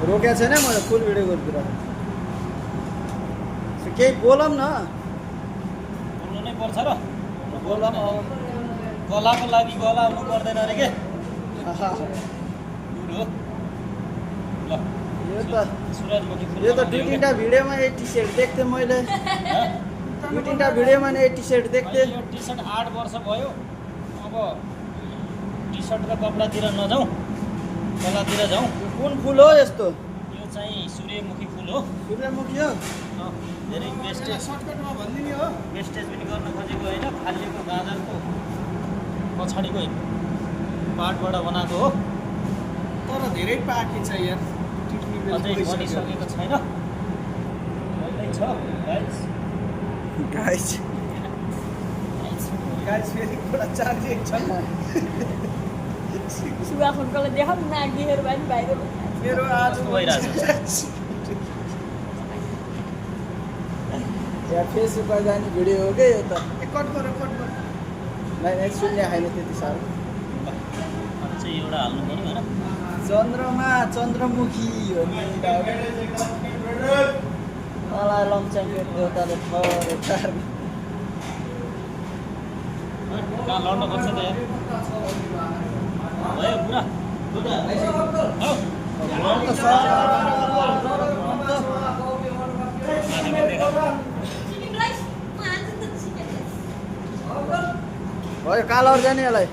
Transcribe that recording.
रोकेको छैन मैले फुल भिडियो गरिदिएर केही बोलौँ न बोल्नु नै पर्छ र बोलौँ गलाको लागि गला हुनु पर्दैन अरे के ल यो त दुई तिनवटा भिडियोमा यो टी सर्ट देख्थेँ मैले दुई तिनवटा भिडियोमा नै टी सर्ट देख्थेँ यो टी सर्ट 8 वर्ष भयो अब टी सर्टको कपडातिर नजाउँ कलातिर जाउँ कुन फुल हो यस्तो यो चाहिँ सूर्यमुखी फुल हो सूर्यमुखी हो धेरै वेस्टेज सर्टकटमा भनिदिने हो वेस्टेज पनि गर्न खोजेको होइन फालिएको गाजरको पछाडिको पार्टबाट बनाएको हो तर धेरै पाकी छ यार अझै बनिसकेको छैन पहिल्यै छ गाइस गाइस फेरि कुरा चार्जिएको छ सुगाखोरकोलाई देखाउँ नाक देखेर भए नि बाहिर मेरो आज यहाँ फेसबुकमा जाने भिडियो हो क्या यो त कट गर नहीं सुन्ने होइन त्यति साह्रो चाहिँ एउटा हाल्नु पर्यो होइन चन्द्रमा चन्द्रमुखी हो नि मलाई लम्चाङको देउताले थर कहाँ लड्नु पर्छ त यार भयो पुरा भयो कालो जाने यसलाई